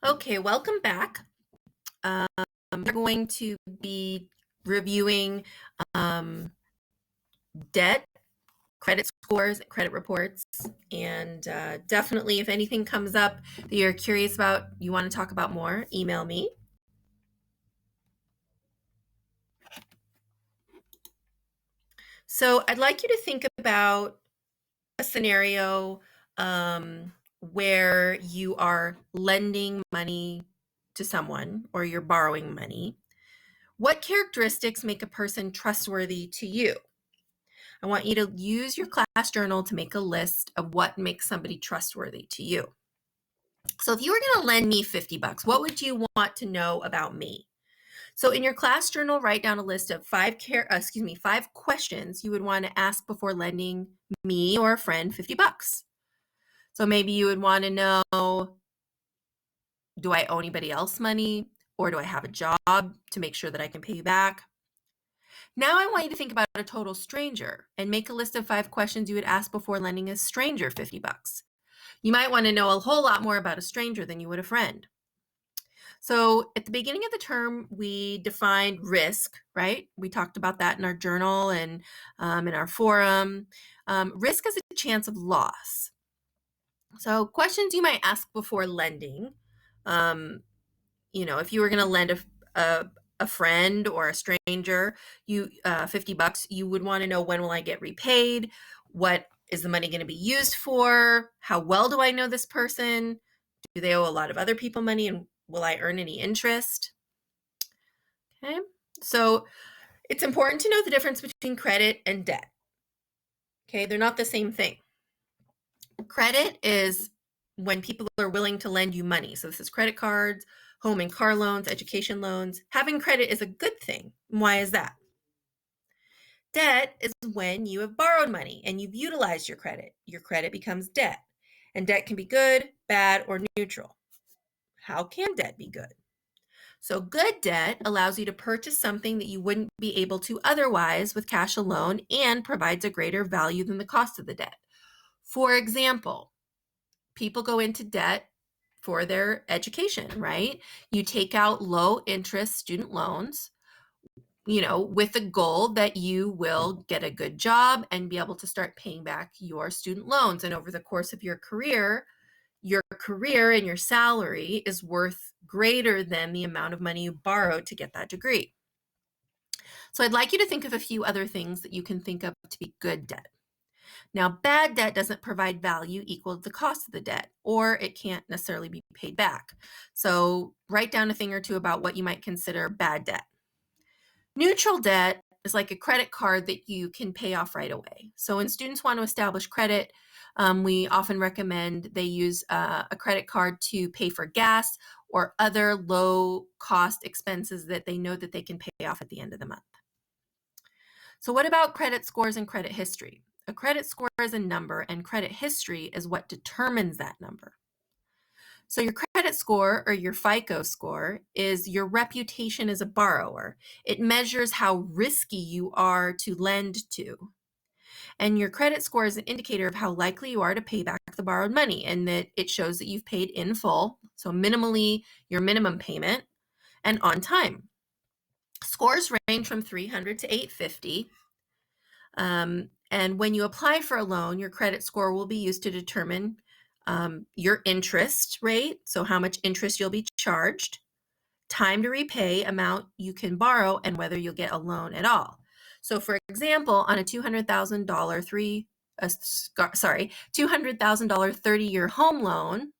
Okay, welcome back. We're going to be reviewing um, debt, credit scores, credit reports, and definitely if anything comes up that you're curious about, you want to talk about more, email me. So I'd like you to think about a scenario where you are lending money to someone or you're borrowing money. What characteristics make a person trustworthy to you? I want you to use your class journal to make a list of what makes somebody trustworthy to you. So if you were going to lend me $50, what would you want to know about me? So in your class journal, write down a list of five questions you would want to ask before lending me or a friend $50. So maybe you would want to know, do I owe anybody else money? Or do I have a job to make sure that I can pay you back? Now I want you to think about a total stranger and make a list of 5 questions you would ask before lending a stranger $50. You might want to know a whole lot more about a stranger than you would a friend. So at the beginning of the term, we defined risk, right? We talked about that in our journal and in our forum. Risk is a chance of loss. So questions you might ask before lending, if you were going to lend a friend or a stranger you $50, you would want to know, when will I get repaid? What is the money going to be used for? How well do I know this person? Do they owe a lot of other people money, and will I earn any interest? Okay, so it's important to know the difference between credit and debt. Okay, they're not the same thing. Credit is when people are willing to lend you money. So this is credit cards, home and car loans, education loans. Having credit is a good thing. Why is that? Debt is when you have borrowed money and you've utilized your credit. Your credit becomes debt. And debt can be good, bad, or neutral. How can debt be good? So good debt allows you to purchase something that you wouldn't be able to otherwise with cash alone and provides a greater value than the cost of the debt. For example, people go into debt for their education, right? You take out low interest student loans, with the goal that you will get a good job and be able to start paying back your student loans. And over the course of your career and your salary is worth greater than the amount of money you borrowed to get that degree. So I'd like you to think of a few other things that you can think of to be good debt. Now, bad debt doesn't provide value equal to the cost of the debt, or it can't necessarily be paid back. So write down a thing or two about what you might consider bad debt. Neutral debt is like a credit card that you can pay off right away. So when students want to establish credit, we often recommend they use a credit card to pay for gas or other low-cost expenses that they know that they can pay off at the end of the month. So what about credit scores and credit history? A credit score is a number, and credit history is what determines that number. So your credit score, or your FICO score, is your reputation as a borrower. It measures how risky you are to lend to. And your credit score is an indicator of how likely you are to pay back the borrowed money, and that it shows that you've paid in full, so minimally your minimum payment, and on time. Scores range from 300 to 850. And when you apply for a loan, your credit score will be used to determine your interest rate, so how much interest you'll be charged, time to repay, amount you can borrow, and whether you'll get a loan at all. So for example, on a $200,000 30-year home loan,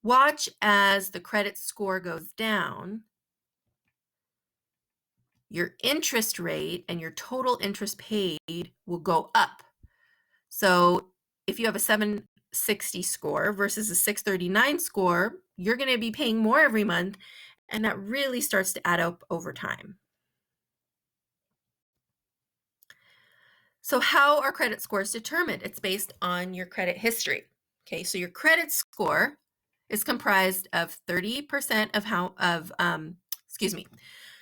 watch as the credit score goes down. Your interest rate and your total interest paid will go up. So if you have a 760 score versus a 639 score, you're going to be paying more every month, and that really starts to add up over time. So how are credit scores determined? It's based on your credit history. Okay, so your credit score is comprised of 30%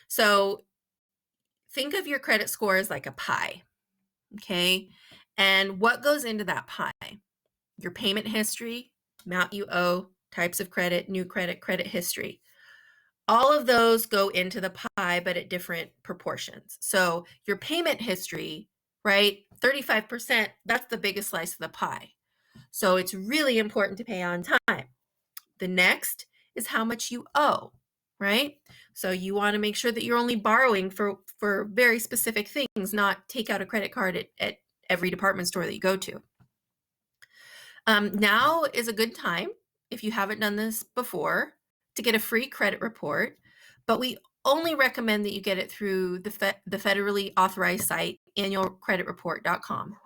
So think of your credit score as like a pie. Okay, and what goes into that pie? Your payment history, amount you owe, types of credit, new credit, credit history. All of those go into the pie, but at different proportions. So your payment history, right? 35%, that's the biggest slice of the pie. So it's really important to pay on time. The next is how much you owe, right? So you want to make sure that you're only borrowing for very specific things, not take out a credit card at every department store that you go to. Now is a good time, if you haven't done this before, to get a free credit report, but we only recommend that you get it through the federally authorized site, annualcreditreport.com.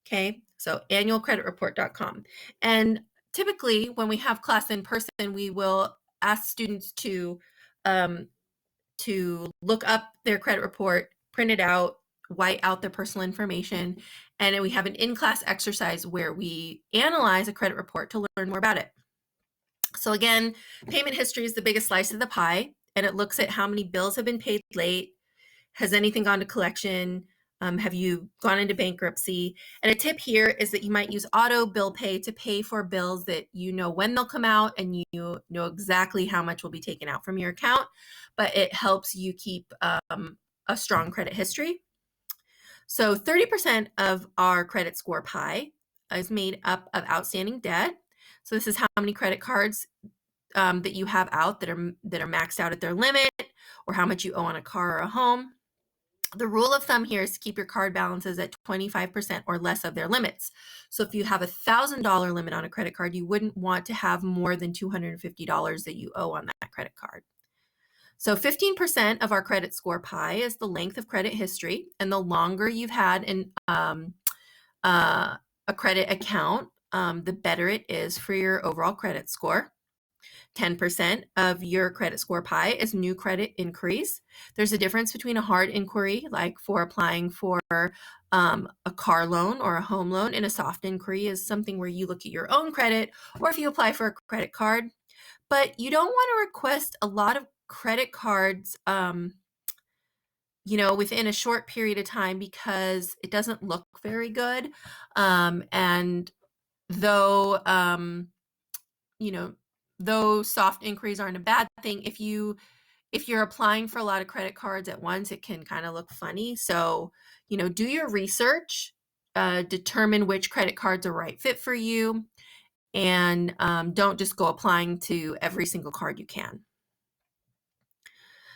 Okay, so annualcreditreport.com. And typically, when we have class in person, we will ask students to look up their credit report, print it out, white out their personal information, and then we have an in-class exercise where we analyze a credit report to learn more about it. So again, payment history is the biggest slice of the pie, and it looks at how many bills have been paid late, has anything gone to collection, have you gone into bankruptcy? And a tip here is that you might use auto bill pay to pay for bills that you know when they'll come out and you know exactly how much will be taken out from your account, but it helps you keep a strong credit history. So 30% of our credit score pie is made up of outstanding debt. So this is how many credit cards that you have out that are maxed out at their limit, or how much you owe on a car or a home. The rule of thumb here is to keep your card balances at 25% or less of their limits. So if you have a $1,000 limit on a credit card, you wouldn't want to have more than $250 that you owe on that credit card. So 15% of our credit score pie is the length of credit history, and the longer you've had a credit account, the better it is for your overall credit score. 10% of your credit score pie is new credit inquiries. There's a difference between a hard inquiry, like for applying for a car loan or a home loan, and a soft inquiry is something where you look at your own credit, or if you apply for a credit card. But you don't want to request a lot of credit cards within a short period of time, because it doesn't look very good. And though though soft inquiries aren't a bad thing, if you're applying for a lot of credit cards at once, it can kind of look funny. So, do your research, determine which credit cards are right fit for you, and don't just go applying to every single card you can.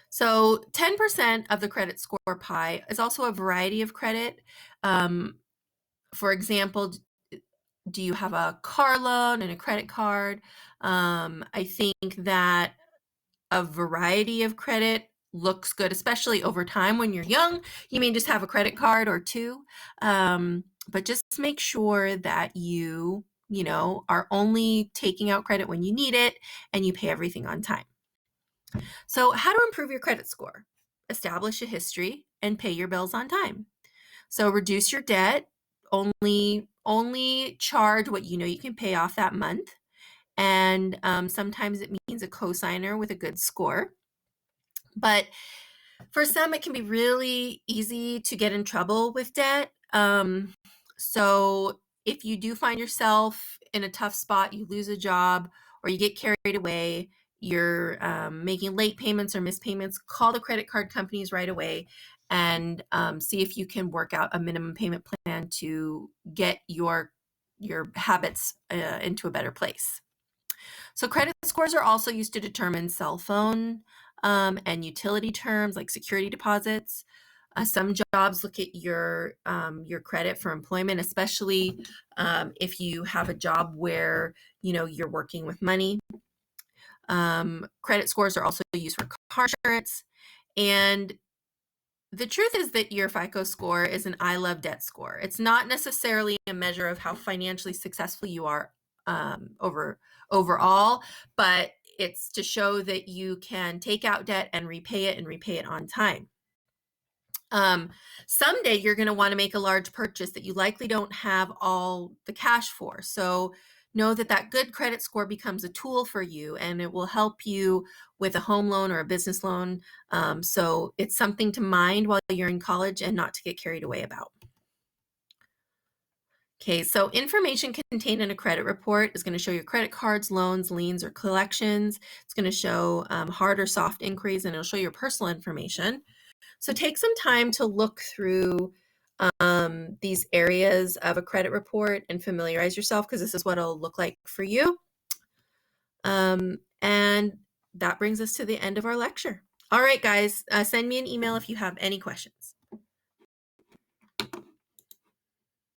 So 10% of the credit score pie is also a variety of credit. For example, do you have a car loan and a credit card? I think that a variety of credit looks good, especially over time. When you're young, you may just have a credit card or two, but just make sure that you are only taking out credit when you need it and you pay everything on time. So how to improve your credit score? Establish a history and pay your bills on time. So reduce your debt, only charge what you know you can pay off that month. And sometimes it means a cosigner with a good score. But for some, it can be really easy to get in trouble with debt. So if you do find yourself in a tough spot, you lose a job, or you get carried away, you're making late payments or missed payments, call the credit card companies right away and see if you can work out a minimum payment plan to get your habits into a better place. So credit scores are also used to determine cell phone and utility terms like security deposits. Some jobs look at your credit for employment, especially if you have a job where you're working with money. Credit scores are also used for car insurance, and the truth is that your FICO score is an I love debt score. It's not necessarily a measure of how financially successful you are overall, but it's to show that you can take out debt and repay it on time. Someday you're going to want to make a large purchase that you likely don't have all the cash for. So know that good credit score becomes a tool for you, and it will help you with a home loan or a business loan. So it's something to mind while you're in college and not to get carried away about. Okay, so information contained in a credit report is going to show your credit cards, loans, liens, or collections. It's going to show hard or soft inquiries, and it'll show your personal information. So take some time to look through these areas of a credit report and familiarize yourself, because this is what it'll look like for you. And that brings us to the end of our lecture. All right, guys, send me an email if you have any questions.